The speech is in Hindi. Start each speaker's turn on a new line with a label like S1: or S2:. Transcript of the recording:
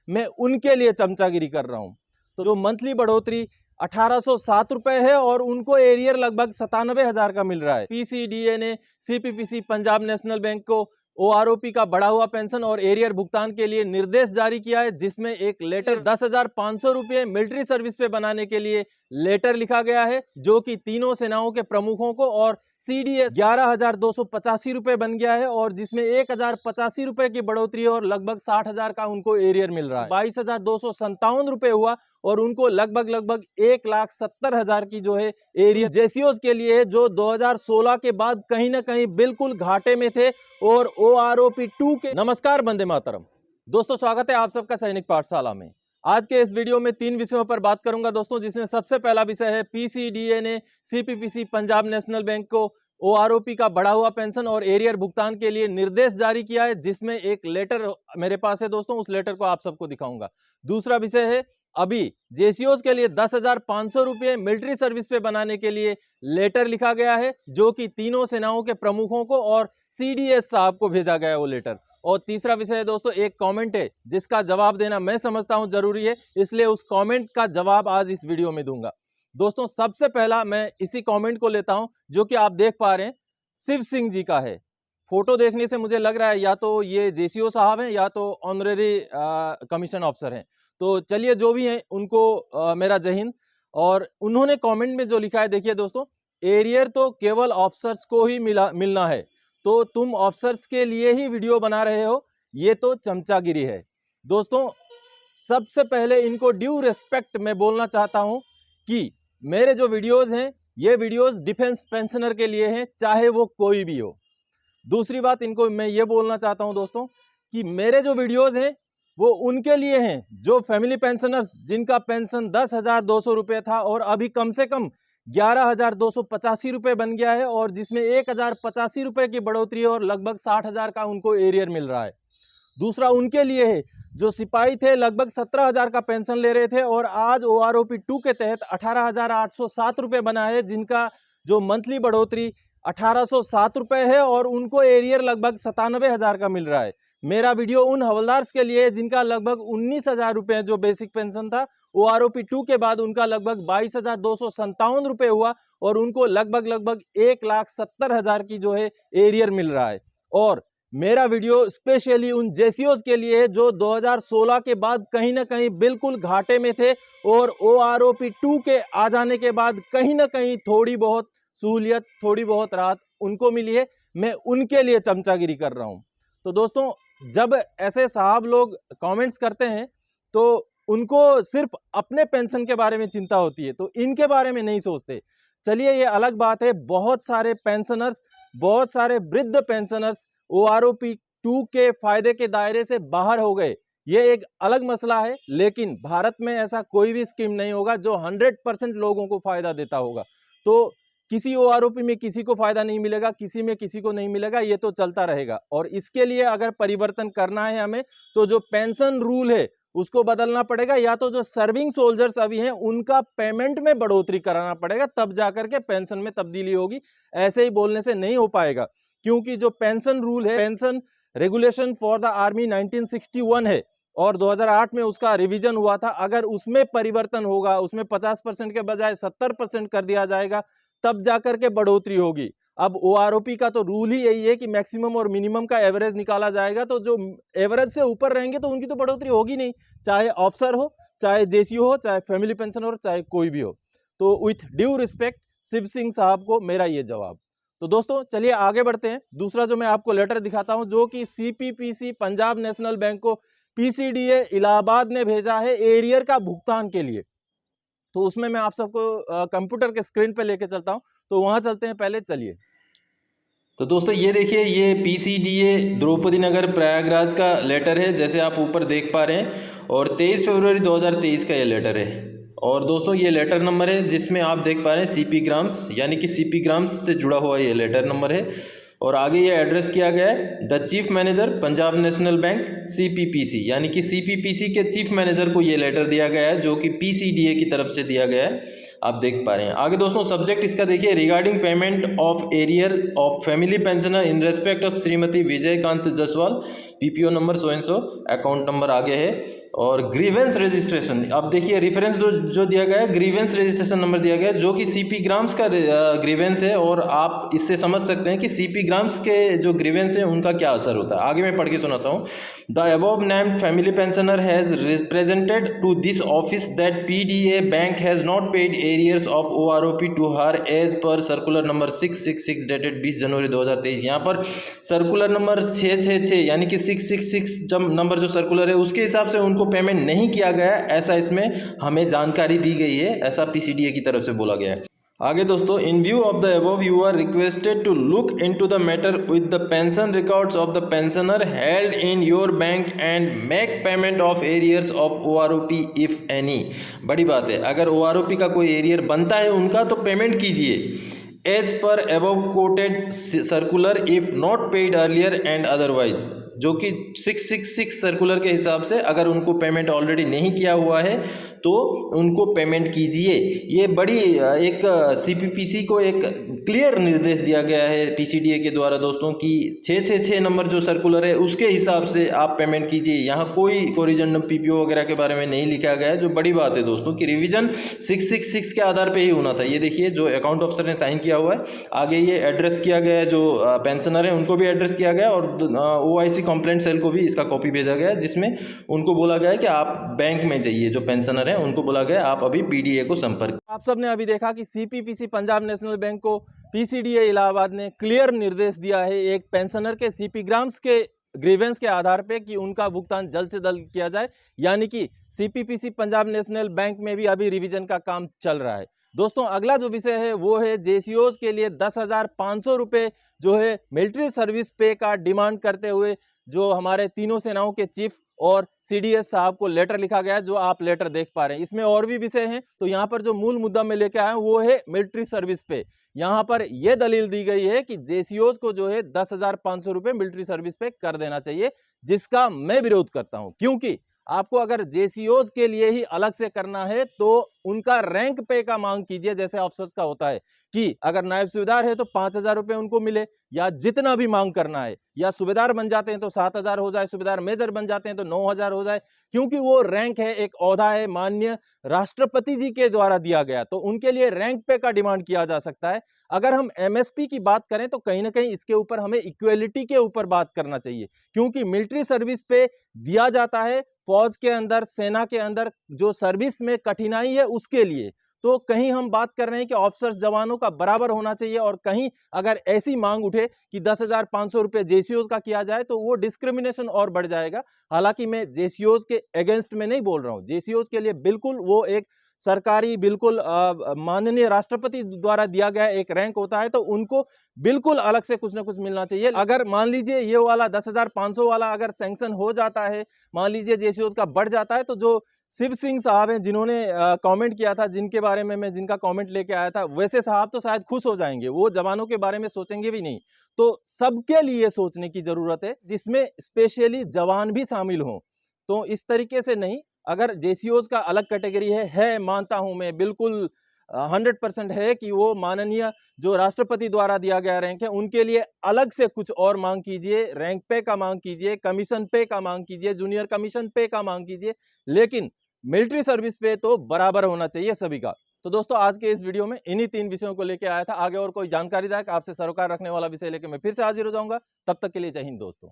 S1: मैं उनके लिए चमचागिरी कर रहा हूं। तो जो मंथली बढ़ोतरी 1807 रुपए है और उनको एरियर लगभग 97,000 का मिल रहा है। पीसीडीए ने सीपीपीसी पंजाब नेशनल बैंक को ओआरओपी का बढ़ा हुआ पेंशन और एरियर भुगतान के लिए निर्देश जारी किया है, जिसमें एक लेटर 10,500 रुपये मिलिट्री सर्विस पे बनाने के लिए लेटर लिखा गया है, जो कि तीनों सेनाओं के प्रमुखों को, और सीडीएस 11,285 रुपये बन गया है और जिसमें 1,085 रुपये की बढ़ोतरी और लगभग 60,000 का उनको एरियर मिल रहा है। 22,257 रुपये हुआ और उनको लगभग 1,70,000 की जो है एरियर जेसीओज के लिए है, जो 2016 के बाद कहीं ना कहीं बिल्कुल घाटे में थे और ओआरओपी 2 के। नमस्कार, वंदे मातरम दोस्तों, स्वागत है आप सबका सैनिक पाठशाला में। आज के इस वीडियो में 3 विषयों पर बात करूंगा दोस्तों, जिसमें सबसे पहला विषय है पीसीडीए ने सीपीपीसी पंजाब नेशनल बैंक को ओआरओपी का बढ़ा हुआ पेंशन और एरियर भुगतान के लिए निर्देश जारी किया है, जिसमें एक लेटर मेरे पास है दोस्तों, उस लेटर को आप सबको दिखाऊंगा। दूसरा विषय है अभी जेसीओज के लिए 10,500 रुपये मिलिट्री सर्विस पे बनाने के लिए लेटर लिखा गया है, जो कि तीनों सेनाओं के प्रमुखों को और सीडीएस साहब को भेजा गया है वो लेटर। और तीसरा विषय है दोस्तों, एक कमेंट है जिसका जवाब देना मैं समझता हूं जरूरी है, इसलिए उस कमेंट का जवाब आज इस वीडियो में दूंगा। दोस्तों, सबसे पहला मैं इसी कमेंट को लेता हूं, जो कि आप देख पा रहे हैं, शिव सिंह जी का है। फोटो देखने से मुझे लग रहा है या तो ये जेसीओ साहब हैं या तो ऑनरेरी कमीशन ऑफिसर हैं। तो चलिए, जो भी हैं उनको मेरा जय हिंद। और उन्होंने कमेंट में जो लिखा है, देखिए दोस्तों, एरियर तो केवल ऑफिसर्स को ही मिलना है, तो तुम ऑफिसर्स के लिए ही वीडियो बना रहे हो, ये तो चमचागिरी है। दोस्तों, सबसे पहले इनको ड्यू रिस्पेक्ट मैं बोलना चाहता हूं कि मेरे जो वीडियोस हैं, ये वीडियोस डिफेंस पेंशनर के लिए हैं, चाहे वो कोई भी हो। दूसरी बात, इनको मैं ये बोलना चाहता हूं दोस्तों कि मेरे जो वीडियोस हैं वो उनके लिए हैं जो फैमिली पेंशनर्स, जिनका पेंशन 10,200 रुपये था और अभी कम से कम 11,285 रुपये बन गया है और जिसमें 1,085 रुपये की बढ़ोतरी और लगभग 60,000 का उनको एरियर मिल रहा है। दूसरा उनके लिए है जो सिपाही थे, लगभग 17,000 का पेंशन ले रहे थे और आज ओआरओपी 2 के तहत 18,807 रुपये बना है, जिनका जो मंथली बढ़ोतरी 1,807 रुपये है और उनको एरियर लगभग 97,000 का मिल रहा है। मेरा वीडियो उन हवलदार्स के लिए जिनका लगभग 19,000 रुपये जो बेसिक पेंशन था, ओआरओपी 2 के बाद उनका लगभग 22,257 रुपये हुआ और उनको लगभग 1,70,000 की जो है एरियर मिल रहा है। और मेरा वीडियो स्पेशली उन जेसीओज के लिए है जो 2016 के बाद कहीं ना कहीं बिल्कुल घाटे में थे और ओआरओपी 2 के आ जाने के बाद कहीं ना कहीं थोड़ी बहुत सहूलियत, थोड़ी बहुत राहत उनको मिली है। मैं उनके लिए चमचागिरी कर रहा हूं। तो दोस्तों, जब ऐसे साहब लोग कमेंट्स करते हैं तो उनको सिर्फ अपने पेंशन के बारे में चिंता होती है, तो इनके बारे में नहीं सोचते। चलिए, ये अलग बात है, बहुत सारे पेंशनर्स, बहुत सारे वृद्ध पेंशनर्स ओआरओपी 2 के फायदे के दायरे से बाहर हो गए, ये एक अलग मसला है। लेकिन भारत में ऐसा कोई भी स्कीम नहीं होगा जो 100% लोगों को फायदा देता होगा। तो किसी ओआरओपी में किसी को फायदा नहीं मिलेगा, किसी में किसी को नहीं मिलेगा, ये तो चलता रहेगा। और इसके लिए अगर परिवर्तन करना है हमें, तो जो पेंशन रूल है उसको बदलना पड़ेगा, या तो जो सर्विंग सोल्जर्स अभी हैं उनका पेमेंट में बढ़ोतरी कराना पड़ेगा, तब जाकर के पेंशन में तब्दीली होगी। ऐसे ही बोलने से नहीं हो पाएगा, क्योंकि जो पेंशन रूल है, pension regulation for the army 1961 है और 2008 में उसका रिवीजन हुआ था। अगर उसमें परिवर्तन होगा, उसमें 50% के बजाय 70% कर दिया जाएगा, तब जाकर के बढ़ोतरी होगी। अब ओआरओपी का तो रूल ही यही है कि मैक्सिमम और मिनिमम का एवरेज निकाला जाएगा, तो जो एवरेज से ऊपर रहेंगे तो उनकी तो बढ़ोतरी होगी नहीं, चाहे ऑफिसर हो, चाहे जेसीओ हो, चाहे फैमिली पेंशन हो, चाहे कोई भी हो। तो with due respect Shiv Singh साहब को मेरा ये जवाब। तो दोस्तों, चलिए आगे बढ़ते हैं। दूसरा जो मैं आपको लेटर दिखाता हूं, जो कि सीपीपीसी पंजाब नेशनल बैंक को पीसीडीए इलाहाबाद ने भेजा है एरियर का भुगतान के लिए। तो उसमें मैं आप सबको कंप्यूटर के स्क्रीन पे लेके चलता हूं, तो वहां चलते हैं पहले। चलिए,
S2: तो दोस्तों ये देखिए, ये पीसीडीए द्रौपदी नगर प्रयागराज का लेटर है, जैसे आप ऊपर देख पा रहे हैं, और 23 फरवरी 2023 का ये लेटर है। और दोस्तों ये लेटर नंबर है जिसमें आप देख पा रहे हैं सीपी ग्राम्स, यानी कि सीपी ग्राम्स से जुड़ा हुआ ये लेटर नंबर है। और आगे ये एड्रेस किया गया है the chief manager Punjab national bank CPPC, यानी कि सीपीपीसी के चीफ मैनेजर को ये लेटर दिया गया है, जो कि पीसीडीए की तरफ से दिया गया है, आप देख पा रहे हैं। आगे दोस्तों सब्जेक्ट इसका देखिए, regarding payment of arrear of family pensioner in respect of Shrimati Vijaykant Jaswal, PPO number so and so, account number आगे है। और ग्रीवेंस रजिस्ट्रेशन, अब देखिए रेफरेंस जो दिया गया है, ग्रीवेंस रजिस्ट्रेशन नंबर दिया गया है जो कि सीपी ग्राम्स का ग्रीवेंस है, और आप इससे समझ सकते हैं कि सीपी ग्राम्स के जो ग्रीवेंस है उनका क्या असर होता है। आगे मैं पढ़ के सुनाता हूँ। The above named family pensioner has represented to this office that PDA bank has not paid arrears of OROP to her as per circular number 666 dated 20 January 2023। यहाँ पर सर्कुलर नंबर 666 यानी कि 666 जब नंबर जो सर्कुलर है उसके हिसाब से उनको पेमेंट नहीं किया गया, ऐसा इसमें हमें जानकारी दी गई है, ऐसा पीसीडीए की तरफ से बोला गया है। आगे दोस्तों, in view of the above you are requested to look into the matter with the pension records of the pensioner held in your bank and make payment of arrears of OROP if any. बड़ी बात है, अगर ओआरओपी का कोई एरियर बनता है उनका तो पेमेंट कीजिए as per above quoted circular if not paid earlier and otherwise, जो कि 666 सर्कुलर के हिसाब से अगर उनको पेमेंट ऑलरेडी नहीं किया हुआ है तो उनको पेमेंट कीजिए। ये बड़ी एक सीपीपीसी को एक क्लियर निर्देश दिया गया है पीसीडीए के द्वारा दोस्तों कि 666 नंबर जो सर्कुलर है उसके हिसाब से आप पेमेंट कीजिए। यहाँ कोई कोरिजेंडम पीपीओ वगैरह के बारे में नहीं लिखा गया है, जो बड़ी बात है दोस्तों कि रिवीजन 666 के आधार पे ही होना था। ये देखिए जो अकाउंट ऑफिसर ने साइन किया हुआ है, आगे ये एड्रेस किया गया है, जो पेंशनर है उनको भी एड्रेस किया गया और ओआईसी कंप्लेंट सेल को भी इसका कॉपी भेजा गया है, जिसमें उनको बोला गया है कि आप बैंक में जाइए, जो पेंशनर है उनको बोला गया आप अभी पीडीए को संपर्क।
S1: आप सबने अभी देखा कि सीपीपीसी पंजाब नेशनल बैंक को पीसीडीए इलाहाबाद ने क्लियर निर्देश दिया है एक पेंशनर के सीपी ग्राम्स के ग्रीवेंस के आधार पे कि उनका भुगतान जल्द से जल्द किया जाए, यानी कि सीपीपीसी पंजाब नेशनल बैंक में भी अभी रिवीजन का काम चल रहा है। दोस्तों अगला जो विषय है वो है जेसीओज के लिए 10,500 रुपये जो है मिलिट्री सर्विस पे का डिमांड करते हुए जो हमारे तीनों सेनाओं के चीफ और सीडीएस साहब को लेटर लिखा गया है, जो आप लेटर देख पा रहे हैं। इसमें और भी विषय हैं, तो यहाँ पर जो मूल मुद्दा मैं लेके आया हूँ वो है मिलिट्री सर्विस पे। यहाँ पर यह दलील दी गई है कि जेसीओज को जो है 10,500 रुपये मिलिट्री सर्विस पे कर देना चाहिए, जिसका मैं विरोध करता हूँ। क्योंकि आपको अगर जेसीओज के लिए ही अलग से करना है तो उनका रैंक पे का मांग कीजिए, जैसे अफसर्स का होता है कि अगर नायब सूबेदार है तो 5,000 रुपये उनको मिले, या जितना भी मांग करना है, या सूबेदार बन जाते हैं तो 7,000 हो जाए, सूबेदार मेजर बन जाते हैं तो 9,000 हो जाए, क्योंकि वो रैंक है, एक ओहदा है, माननीय राष्ट्रपति जी के द्वारा दिया गया, तो उनके लिए रैंक पे का डिमांड किया जा सकता है। अगर हम एमएसपी की बात करें तो कहीं ना कहीं इसके ऊपर हमें इक्वेलिटी के ऊपर बात करना चाहिए, क्योंकि मिलिट्री सर्विस पे दिया जाता है फौज के अंदर, सेना के अंदर जो सर्विस में कठिनाई है उसके लिए, तो कहीं हम बात कर रहे हैं कि ऑफिसर्स जवानों का बराबर होना चाहिए, और कहीं अगर ऐसी मांग उठे कि 10,500 रुपये जेसीओज का किया जाए तो वो डिस्क्रिमिनेशन और बढ़ जाएगा। हालांकि मैं जेसीओज के अगेंस्ट में नहीं बोल रहा हूँ, जेसीओज के लिए बिल्कुल वो एक सरकारी, बिल्कुल माननीय राष्ट्रपति द्वारा दिया गया एक रैंक होता है, तो उनको बिल्कुल अलग से कुछ ना कुछ मिलना चाहिए। अगर मान लीजिए ये वाला 10,500 वाला अगर सैंक्शन हो जाता है, मान लीजिए जेसीओज का बढ़ जाता है, तो जो शिव सिंह साहब हैं जिन्होंने कमेंट किया था, जिनके बारे में मैं जिनका कमेंट लेके आया था, वैसे साहब तो शायद खुश हो जाएंगे, वो जवानों के बारे में सोचेंगे भी नहीं। तो सबके लिए सोचने की जरूरत है, जिसमें स्पेशली जवान भी शामिल हों। तो इस तरीके से नहीं, अगर जेसीओज का अलग कैटेगरी है मानता हूं मैं, बिल्कुल 100% है कि वो माननीय जो राष्ट्रपति द्वारा दिया गया रैंक है उनके लिए अलग से कुछ और मांग कीजिए, रैंक पे का मांग कीजिए, कमीशन पे का मांग कीजिए, जूनियर कमीशन पे का मांग कीजिए, लेकिन मिलिट्री सर्विस पे तो बराबर होना चाहिए सभी का। तो दोस्तों आज के इस वीडियो में इन्हीं 3 विषयों को लेकर आया था। आगे और कोई जानकारीदायक आपसे सरोकार रखने वाला विषय लेकर मैं फिर से हाजिर हो जाऊंगा। तब तक के लिए जय हिंद दोस्तों।